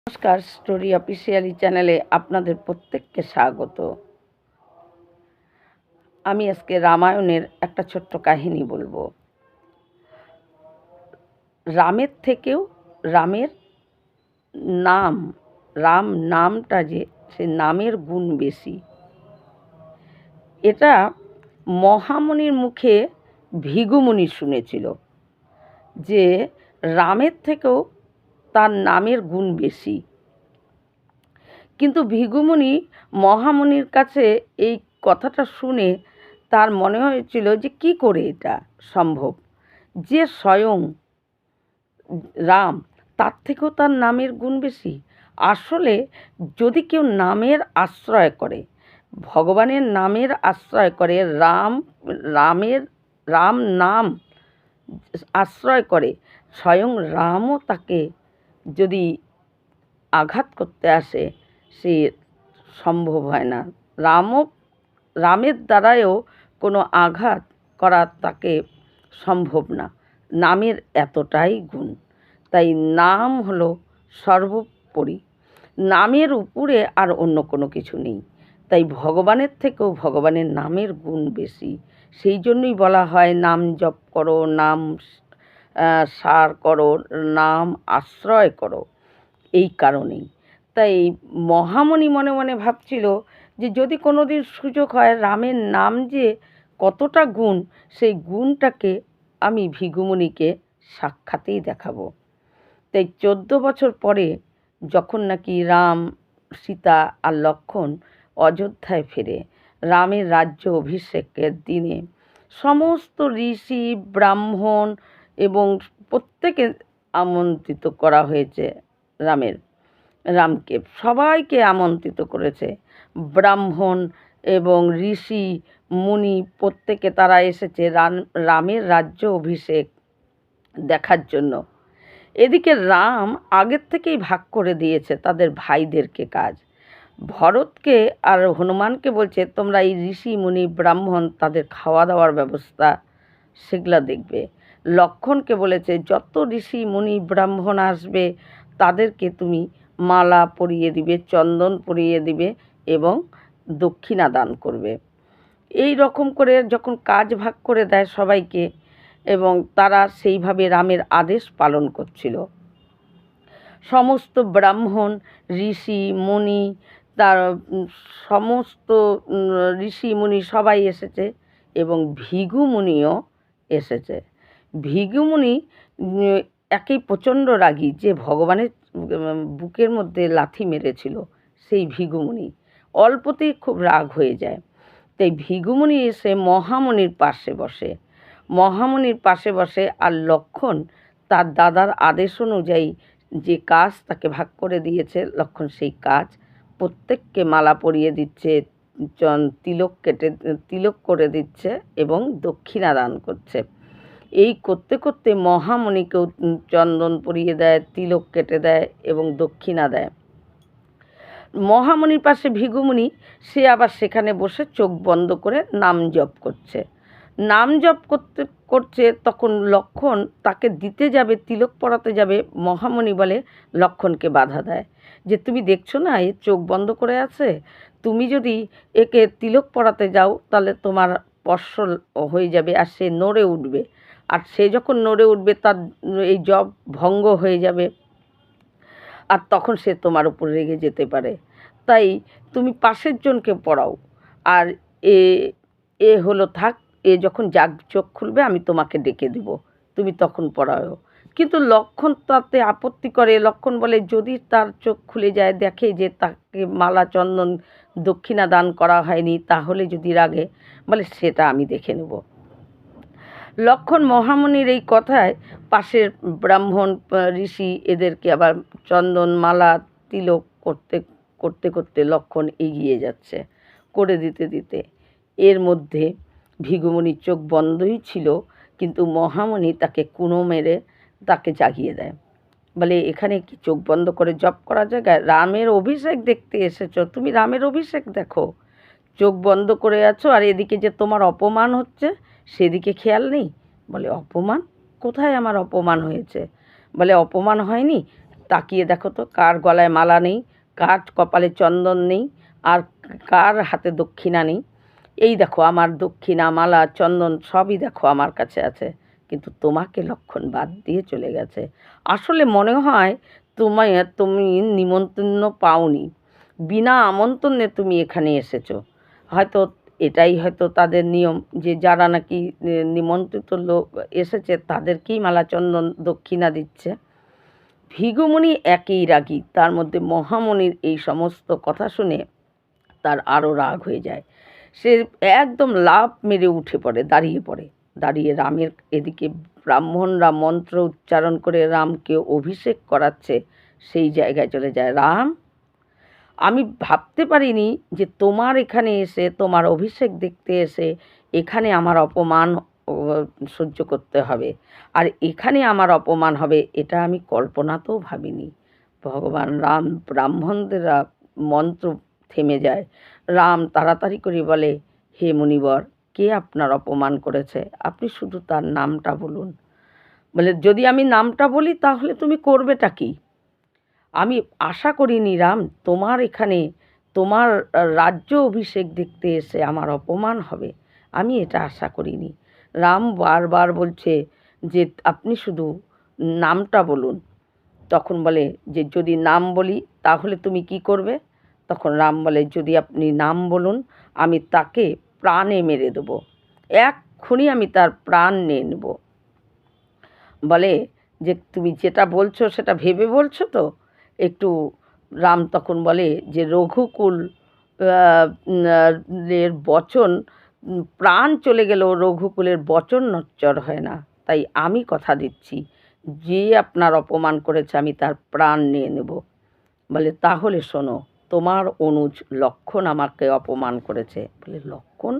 নমস্কার, story officially চ্যানেলে আপনাদের প্রত্যেককে স্বাগত। আমি আজকে রামায়ণের একটা ছোট্ট কাহিনী বলবো। রামের থেকেও রামের নাম, রাম নামটা যে সে নামের গুণ বেশি। এটা মহামুনির মুখে ভৃগুমুনি শুনেছিল যে রামের থেকেও তার নামের গুণ বেশি। কিন্তু ভৃগুমুনি মহামুনির কাছে এই কথাটা শুনে তার মনে হয়েছিল যে কি করে এটা সম্ভব, যে স্বয়ং রাম তার থেকেও তার নামের গুণ বেশি। আসলে যদি কেউ নামের আশ্রয় করে, ভগবানের নামের আশ্রয় করে, রাম নাম আশ্রয় করে, স্বয়ং রামও তাকে যদি আঘাত করতে আসে সে সম্ভব হয় না। রামের দ্বারাও কোনো আঘাত করা তাকে সম্ভব না। নামের এতটাই গুণ, তাই নাম হলো সর্বোপরি। নামের উপরে আর অন্য কোনো কিছু নেই। তাই ভগবানের থেকেও ভগবানের নামের গুণ বেশি। সেই জন্যই বলা হয় নাম জপ করো, নাম সার করো, নাম আশ্রয় করো, এই কারণেই। তাই মহামুনি মনে মনে ভাবছিল যে যদি কোনো দিন সুযোগ হয়, রামের নাম যে কতটা গুণ, সেই গুণটাকে আমি ভৃগুমুনিকে সাক্ষাতেই দেখাবো। তাই 14 বছর পরে যখন নাকি রাম, সীতা আর লক্ষ্মণ অযোধ্যায় ফেরে, রামের রাজ্য অভিষেকের দিনে সমস্ত ঋষি, ব্রাহ্মণ এবং প্রত্যেকে আমন্ত্রিত করা হয়েছে। রামকে সবাইকে আমন্ত্রিত করেছে। ব্রাহ্মণ এবং ঋষি মুনি প্রত্যেকে তারা এসেছে রামের রাজ্য অভিষেক দেখার জন্য। এদিকে রাম আগের থেকেই ভাগ করে দিয়েছে তাদের ভাইদেরকে কাজ। ভরতকে আর হনুমানকে বলছে তোমরা এই ঋষি মুনি ব্রাহ্মণ তাদের খাওয়া দাওয়ার ব্যবস্থা সেগুলা দেখবে। লক্ষ্মণকে বলেছে যত ঋষি মুনি ব্রাহ্মণ আসবে তাদেরকে তুমি মালা পরিয়ে দিবে, চন্দন পরিয়ে দিবে এবং দক্ষিণা দান করবে। এই রকম করে যখন কাজ ভাগ করে দেয় সবাইকে, এবং তারা সেইভাবে রামের আদেশ পালন করছিল। সমস্ত ব্রাহ্মণ, ঋষি মুনি, তার সমস্ত ঋষি মুনি সবাই এসেছে এবং ভৃগুমুনিও এসেছে। ভৃগুমুনি একেই প্রচণ্ড রাগী, যে ভগবানের বুকের মধ্যে লাথি মেরেছিল সেই ভৃগুমুনি অল্পতেই খুব রাগ হয়ে যায়। তাই ভৃগুমুনি এসে মহামুনির পাশে বসে। মহামুনির পাশে বসে আর লক্ষ্মণ তার দাদার আদেশ অনুযায়ী যে কাজ তাকে ভাগ করে দিয়েছে, লক্ষ্মণ সেই কাজ প্রত্যেককে মালা পরিয়ে দিচ্ছে, তিলক করে দিচ্ছে এবং দক্ষিণা দান করছে। এই করতে করতে মহামুনিকেও চন্দন পরিয়ে দেয়, তিলক কেটে দেয় এবং দক্ষিণা দেয়। মহামুনির পাশে ভৃগুমুনি, সে আবার সেখানে বসে চোখ বন্ধ করে নাম জপ করছে। নাম জপ করছে তখন লক্ষ্মণ তাকে দিতে যাবে, তিলক পরাতে যাবে। মহামুনি বলে, লক্ষ্মণকে বাধা দেয় যে তুমি দেখছো না এ চোখ বন্ধ করে আছে, তুমি যদি একে তিলক পরাতে যাও তাহলে তোমার স্পর্শ হয়ে যাবে আর সে নড়ে উঠবে, আর সে যখন নড়ে উঠবে তার এই জপ ভঙ্গ হয়ে যাবে, আর তখন সে তোমার উপর রেগে যেতে পারে। তাই তুমি পাশের জনকে পড়াও, আর এ এ হলো থাক, এ যখন চোখ খুলবে আমি তোমাকে ডেকে দিব, তুমি তখন পড়াও। কিন্তু লক্ষ্মণ তাতে আপত্তি করে। লক্ষ্মণ বলে যদি তার চোখ খুলে যায়, দেখে যে তাকে মালা চন্দন দক্ষিণা দান করা হয়নি, তাহলে যদি রাগে, বলে সেটা আমি দেখে নেব। লক্ষ্মণ মহামুনির এই কথায় পাশের ব্রাহ্মণ, ঋষি এদেরকে আবার চন্দন মালা তিলক করতে করতে করতে লক্ষ্মণ এগিয়ে যাচ্ছে, করে দিতে দিতে। এর মধ্যে ভৃগুমুনির চোখ বন্ধই ছিল, কিন্তু মহামুনি তাকে কুনো মেরে তাকে জাগিয়ে দেয়। বলে এখানে কি চোখ বন্ধ করে জপ করা জায়গায়? রামের অভিষেক দেখতে এসেছো, তুমি রামের অভিষেক দেখো, চোখ বন্ধ করে আছো, আর এদিকে যে তোমার অপমান হচ্ছে সেদিকে খেয়াল নেই। বলে অপমান? কোথায় আমার অপমান হয়েছে? বলে অপমান হয়নি, তাকিয়ে দেখো তো কার গলায় মালা নেই, কার কপালে চন্দন নেই, আর কার হাতে দক্ষিণা নেই। এই দেখো আমার দক্ষিণা, মালা, চন্দন সবই দেখো আমার কাছে আছে, কিন্তু তোমাকে লক্ষণ বাদ দিয়ে চলে গেছে। আসলে মনে হয় তুমি নিমন্ত্রণ পাওনি, বিনা আমন্ত্রণে তুমি এখানে এসেছো। হয়তো এটাই হয়তো তাদের নিয়ম, যে যারা নাকি নিমন্ত্রিত লোক এসেছে তাদেরকেই মালা চন্দন দক্ষিণা দিচ্ছে। ভৃগুমুনি একই রাগী, তার মধ্যে মহামুনির এই সমস্ত কথা শুনে তার আরও রাগ হয়ে যায়। সে একদম লাফ মেরে উঠে পড়ে, দাঁড়িয়ে পড়ে। দাঁড়িয়ে রামের এদিকে ব্রাহ্মণরা মন্ত্র উচ্চারণ করে রামকে অভিষেক করাচ্ছে, সেই জায়গায় চলে যায়। রাম, আমি ভাবতে পারিনি যে তোমার এখানে এসে, তোমার অভিষেক দেখতে এসে এখানে আমার অপমান সহ্য করতে হবে, আর এখানে আমার অপমান হবে এটা আমি কল্পনাতেও ভাবিনি। ভগবান রাম, ব্রাহ্মণদের মন্ত্র থেমে যায়। রাম তাড়াতাড়ি করে বলে, হে মুনিবর, কে আপনার অপমান করেছে? আপনি শুধু তার নামটা বলুন। বলে, যদি আমি নামটা বলি তাহলে তুমি করবেটা কি? আমি আশা করিনি রাম তোমার এখানে তোমার রাজ্য অভিষেক দেখতে এসে আমার অপমান হবে, আমি এটা আশা করিনি। রাম বারবার বলছে যে আপনি শুধু নামটা বলুন। তখন বলে যে যদি নাম বলি তাহলে তুমি কি করবে? তখন রাম বলে, যদি আপনি নাম বলুন আমি তাকে প্রাণে মেরে দেবো, এক্ষুনি আমি তার প্রাণ নিয়ে নেব। বলে যে তুমি যেটা বলছো সেটা ভেবে বলছো তো একটু। রাম তখন বলে যে রঘুকুল এর বচন, প্রাণ চলে গেলেও রঘুকুলের বচন নচ্চর হয় না, তাই আমি কথা দিচ্ছি যে আপনার অপমান করেছে আমি তার প্রাণ নিয়ে নেব। বলে, তাহলে শোনো, তোমার অনুজ লক্ষণ আমাকে অপমান করেছে। বলে, লক্ষণ?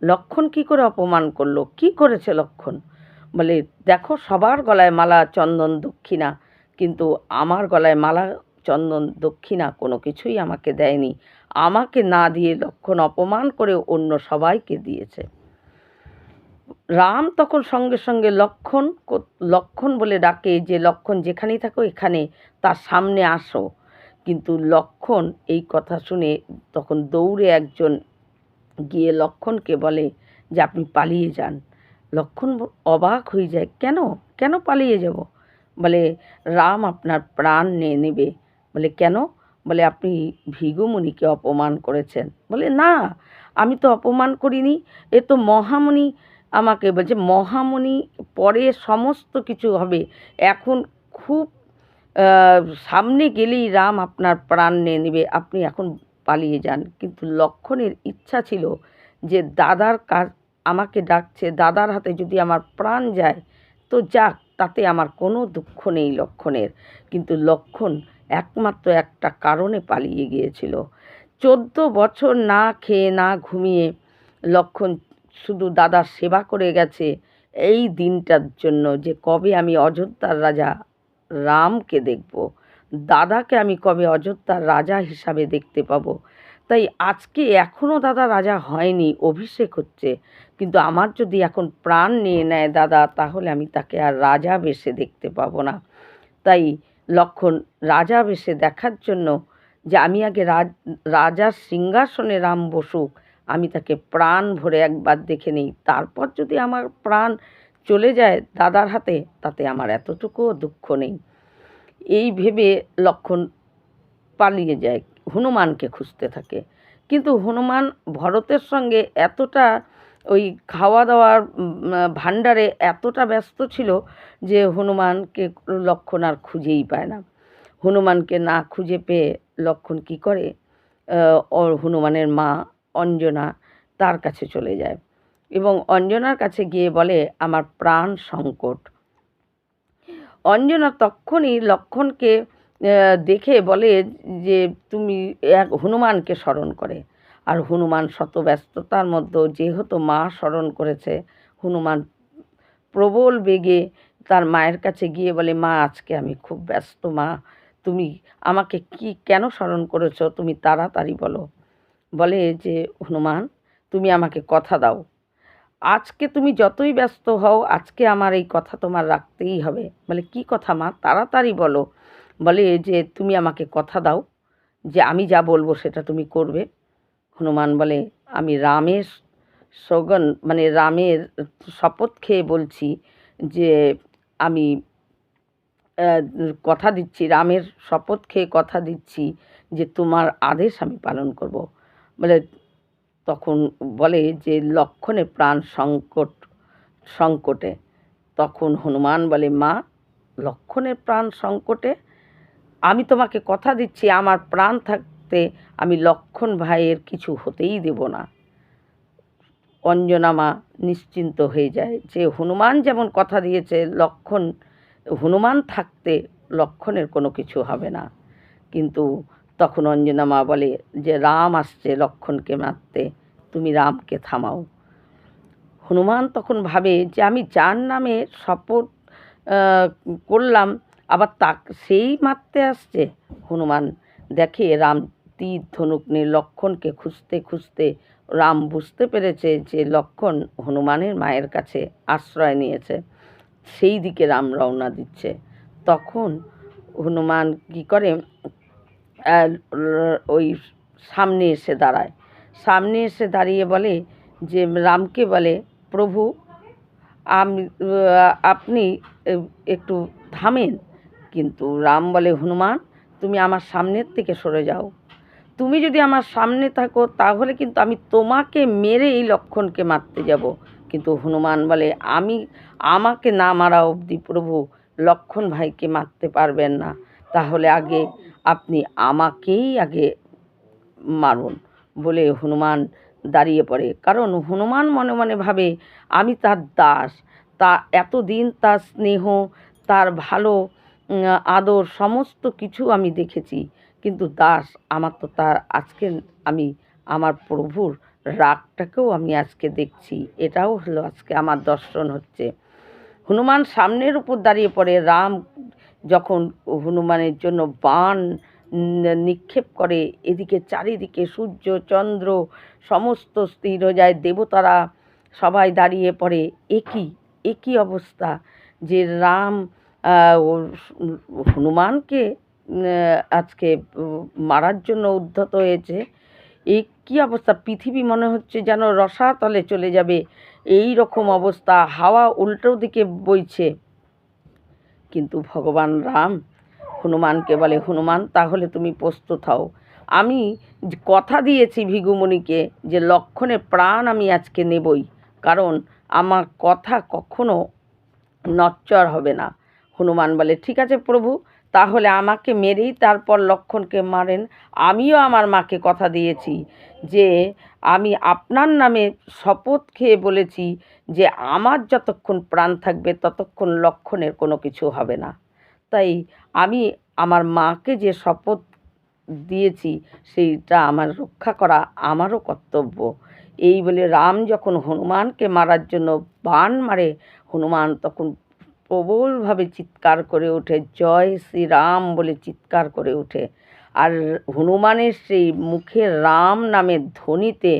লক্ষণ কী করে অপমান করলো? কি করেছে লক্ষণ? বলে, দেখো সবার গলায় মালা চন্দন দক্ষিণা, কিন্তু আমার গলায় মালা চন্দন দক্ষিণা কোনো কিছুই আমাকে দেয়নি। আমাকে না দিয়ে লক্ষণ অপমান করে অন্য সবাইকে দিয়েছে। রাম তখন সঙ্গে সঙ্গে লক্ষণ লক্ষণ বলে ডাকে যে লক্ষণ যেখানেই থাকো এখানে তার সামনে আসো। কিন্তু লক্ষণ এই কথা শুনে তখন দৌড়ে একজন গিয়ে লক্ষণকে বলে যে আপনি পালিয়ে যান। লক্ষণ অবাক হয়ে যায়, কেন কেন পালিয়ে যাব? বলে, রাম আপনার প্রাণ নিয়ে নেবে। বলে, কেন? বলে, আপনি ভৃগুমুনিকে অপমান করেছেন। বলে, না, আমি তো অপমান করিনি, এ তো মহামুনি আমাকে বলছে। মহামুনি পরে সমস্ত কিছু হবে, এখন খুব সামনে গেলেই রাম আপনার প্রাণ নিয়ে নেবে, আপনি এখন পালিয়ে যান। কিন্তু লক্ষণের ইচ্ছা ছিল যে দাদার কাজ আমাকে ডাকছে, দাদার হাতে যদি আমার প্রাণ যায় তো যাক, তাতে আমার কোনো দুঃখ নেই লক্ষণের। কিন্তু লক্ষণ একমাত্র একটা কারণে পালিয়ে গিয়েছিল। 14 বছর না খেয়ে না ঘুমিয়ে লক্ষণ শুধু দাদার সেবা করে গেছে এই দিনটার জন্য, যে কবে আমি অযোধ্যার রাজা রামকে দেখব, দাদাকে আমি কবে অযোধ্যার রাজা হিসাবে দেখতে পাবো। তাই আজকে এখনও দাদা রাজা হয়নি, অভিষেক হচ্ছে, কিন্তু আমার যদি এখন প্রাণ নিয়ে নেয় দাদা, তাহলে আমি তাকে আর রাজা বেশে দেখতে পাবো না। তাই লক্ষণ রাজা বেশে দেখার জন্য, যে আমি আগে রাজার সিংহাসনে রাম বসুক, আমি তাকে প্রাণ ভরে একবার দেখে নিই, তারপর যদি আমার প্রাণ চলে যায় দাদার হাতে, তাতে আমার এতটুকুও দুঃখ নেই। এই ভেবে লক্ষণ পালিয়ে যায়, হনুমানকে খুঁজতে থাকে। কিন্তু হনুমান ভরতের সঙ্গে এতটা ওই খাওয়া দাওয়ার ভাণ্ডারে এতটা ব্যস্ত ছিল যে হনুমানকে লক্ষণ আর খুঁজেই পায় না। হনুমানকে না খুঁজে পেয়ে লক্ষণ কী করে, হনুমানের মা অঞ্জনা তার কাছে চলে যায় এবং অঞ্জনার কাছে গিয়ে বলে আমার প্রাণ সংকট। অঞ্জনা তক্ষুনি লক্ষণকে দেখে বলে যে তুমি হনুমানকে স্মরণ করে। আর হনুমান শত ব্যস্ততার মধ্যেও যেহেতু মা স্মরণ করেছে, হনুমান প্রবল বেগে তার মায়ের কাছে গিয়ে বলে, মা আজকে আমি খুব ব্যস্ত, মা তুমি আমাকে কেন স্মরণ করেছো, তুমি তাড়াতাড়ি বলো। বলে যে হনুমান, তুমি আমাকে কথা দাও, আজকে তুমি যতই ব্যস্ত হও আজকে আমার এই কথা তোমার রাখতেই হবে। বলে, কি কথা মা, তাড়াতাড়ি বলো। বলে যে তুমি আমাকে কথা দাও যে আমি যা বলবো সেটা তুমি করবে। হনুমান বলে আমি রামের সৌগন মানে রামের শপথ খেয়ে বলছি যে আমি কথা দিচ্ছি, রামের শপথ খেয়ে কথা দিচ্ছি যে তোমার আদেশ আমি পালন করব। বলে তখন বলে যে লক্ষ্মণের প্রাণ সংকটে। তখন হনুমান বলে মা, লক্ষ্মণের প্রাণ সংকটে? আমি তোমাকে কথা দিচ্ছি আমার প্রাণ থাকতে আমি লক্ষ্মণ ভাইয়ের কিছু হতেই দেব না। অঞ্জনা মা নিশ্চিন্ত হয়ে যায় যে হনুমান যেমন কথা দিয়েছে হনুমান থাকতে লক্ষ্মণের কোনো কিছু হবে না। কিন্তু তখন অঞ্জনা মা বলে যে রাম আসছে লক্ষ্মণকে মারতে, তুমি রামকে থামাও। হনুমান তখন ভাবে যে আমি যার নামে শপথ করলাম আবার সেই মারতে আসছে। হনুমান দেখে রাম তীর ধনুক নিয়ে লক্ষ্মণকে খুঁজতে খুঁজতে রাম বুঝতে পেরেছে যে লক্ষ্মণ হনুমানের মায়ের কাছে আশ্রয় নিয়েছে, সেই দিকে রাম রওনা দিচ্ছে। তখন হনুমান কী করে ওই সামনে এসে দাঁড়ায়, সামনে এসে দাঁড়িয়ে বলে যে রামকে বলে প্রভু আপনি একটু থামেন। কিন্তু রাম বলে হনুমান তুমি আমার সামনের থেকে সরে যাও, তুমি যদি আমার সামনে থাকো তাহলে কিন্তু আমি তোমাকে মেরে এই লক্ষ্মণকে মারতে যাব। কিন্তু হনুমান বলে আমাকে না মারা অবধি প্রভু লক্ষ্মণ ভাইকে মারতে পারবেন না, তাহলে আগে আপনি আমাকেই আগে মারুন। বলে হনুমান দাঁড়িয়ে পড়ে, কারণ হনুমান মনে মনে ভাবে আমি তার দাস, তা এতদিন তার স্নেহ, তার ভালো আদর সমস্ত কিছু আমি দেখেছি, কিন্তু দাস আমার তো তার আজকে আমি আমার প্রভুর রাগটাকেও আমি আজকে দেখছি, এটাও হলো আজকে আমার দর্শন হচ্ছে। হনুমান সামনের উপর দাঁড়িয়ে পড়ে। রাম যখন হনুমানের জন্য বাণ নিক্ষেপ করে, এদিকে চারিদিকে সূর্য চন্দ্র সমস্ত স্থির হয়ে যায়, দেবতারা সবাই দাঁড়িয়ে পড়ে। একই অবস্থা যে রাম হনুমানকে আজকে মারার জন্য উদ্ধত হয়েছে। এই কী অবস্থা, পৃথিবী মনে হচ্ছে যেন রসাতলে চলে যাবে, এই রকম অবস্থা, হাওয়া উল্টো দিকে বইছে। কিন্তু ভগবান রাম হনুমানকে বলে হনুমান তাহলে তুমি প্রস্তুত হও, আমি কথা দিয়েছি ভৃগুমুনিকে যে লক্ষ্মণের প্রাণ আমি আজকে নেবই, কারণ আমার কথা কখনো নচ্চর হবে না। হনুমান বলে ঠিক আছে প্রভু, তাহলে আমাকে মেরেই তারপর লক্ষ্মণকে মারেন। আমিও আমার মাকে কথা দিয়েছি যে আমি আপনার নামে শপথ খেয়ে বলেছি যে আমার যতক্ষণ প্রাণ থাকবে ততক্ষণ লক্ষ্মণের কোনো কিছু হবে না। তাই আমি আমার মাকে যে শপথ দিয়েছি সেইটা আমার রক্ষা করা আমারও কর্তব্য। এই বলে রাম যখন হনুমানকে মারার জন্য বাণ মারে, হনুমান তখন প্রবলভাবে চিৎকার করে ওঠে, জয় শ্রীরাম বলে চিৎকার করে ওঠে। আর হনুমানের সেই মুখের রাম নামের ধ্বনিতে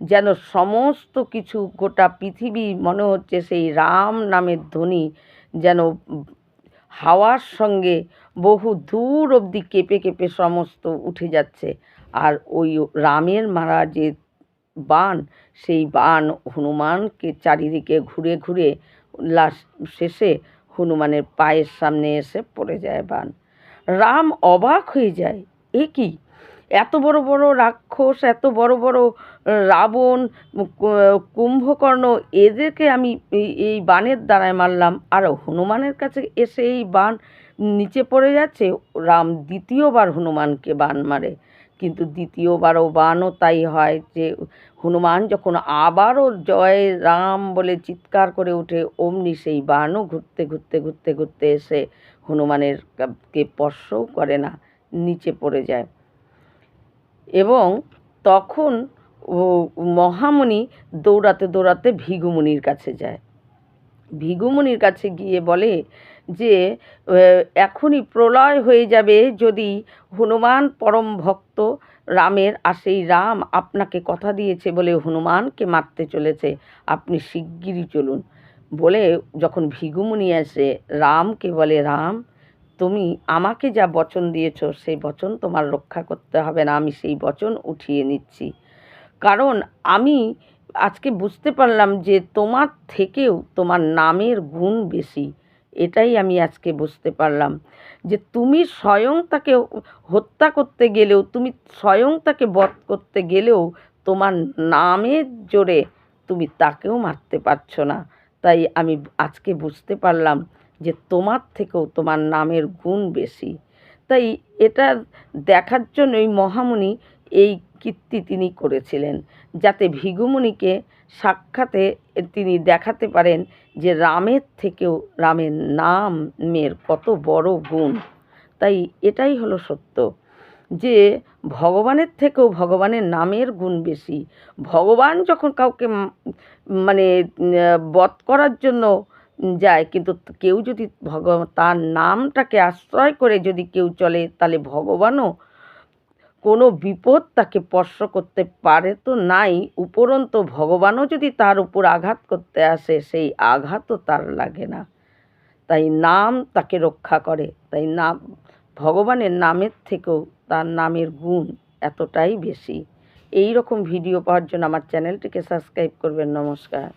যেন সমস্ত কিছু গোটা পৃথিবী মনে হচ্ছে সেই রাম নামের ধ্বনি যেন হাওয়ার সঙ্গে বহু দূর অবধি কেঁপে কেঁপে সমস্ত উঠে যাচ্ছে। আর ওই রামের মারা যে বাণ, সেই বাণ হনুমানকে চারিদিকে ঘুরে ঘুরে শেষে হনুমানের পায়ের সামনে এসে পড়ে যায় বাণ। রাম অবাক হয়ে যায়, এ কি, এত বড় বড় রাক্ষস, এত বড় বড় রাবণ, কুম্ভকর্ণ, এদেরকে আমি এই বাণের দ্বারায় মারলাম, আর হনুমানের কাছে এসে এই বাণ নিচে পড়ে যাচ্ছে। রাম দ্বিতীয়বার হনুমানকে বাণ মারে, কিন্তু দ্বিতীয়বারও বাণও তাই হয় যে হনুমান যখন আবারও জয় রাম বলে চিৎকার করে ওঠে, অমনি সেই বাণও ঘুরতে ঘুরতে ঘুরতে ঘুরতে এসে হনুমানের কে স্পর্শও করে না, নিচে পড়ে যায়। এবং তখন মহামুনি দৌড়াতে দৌড়াতে ভৃগুমুনির কাছে যায়। ভৃগুমুনির কাছে গিয়ে বলে যে এখনই প্রলয় হয়ে যাবে যদি হনুমান পরম ভক্ত রামের, আর সেই রাম আপনাকে কথা দিয়েছে বলে হনুমানকে মারতে চলেছে, আপনি শিগগিরই চলুন। বলে যখন ভৃগুমুনি আসে রামকে বলে রাম তুমি আমাকে যা বচন দিয়েছো সেই বচন তোমার রক্ষা করতে হবে না, আমি সেই বচন উঠিয়ে নিচ্ছি। কারণ আমি আজকে বুঝতে পারলাম যে তোমার থেকেও তোমার নামের গুণ বেশি। এটাই আমি আজকে বুঝতে পারলাম যে তুমি স্বয়ং তাকে হত্যা করতে গেলেও, তুমি স্বয়ং তাকে বধ করতে গেলেও তোমার নামের জোরে তুমি তাকেও মারতে পারছো না। তাই আমি আজকে বুঝতে পারলাম যে তোমার থেকেও তোমার নামের গুণ বেশি। তাই এটা দেখার জন্যই মহামুনি এই কীর্তি তিনি করেছিলেন, যাতে ভৃগুমুনিকে সাক্ষাতে তিনি দেখাতে পারেন যে রামের থেকেও রামের নামের কত বড় গুণ। তাই এটাই হলো সত্য যে ভগবানের থেকেও ভগবানের নামের গুণ বেশি। ভগবান যখন কাউকে মানে বধ করার জন্য যায়, কিন্তু কেউ যদি তার নামটাকে আশ্রয় করে যদি কেউ চলে, তাহলে ভগবানও কোনো বিপদ তাকে স্পর্শ করতে পারে তো নাই, উপরন্তু ভগবানও যদি তার উপর আঘাত করতে আসে, সেই আঘাতও তার লাগে না। তাই নাম তাকে রক্ষা করে। তাই নাম, ভগবানের নামের থেকেও তার নামের গুণ এতটাই বেশি। এই রকম ভিডিও পাওয়ার জন্য আমার চ্যানেলটিকে সাবস্ক্রাইব করবেন। নমস্কার।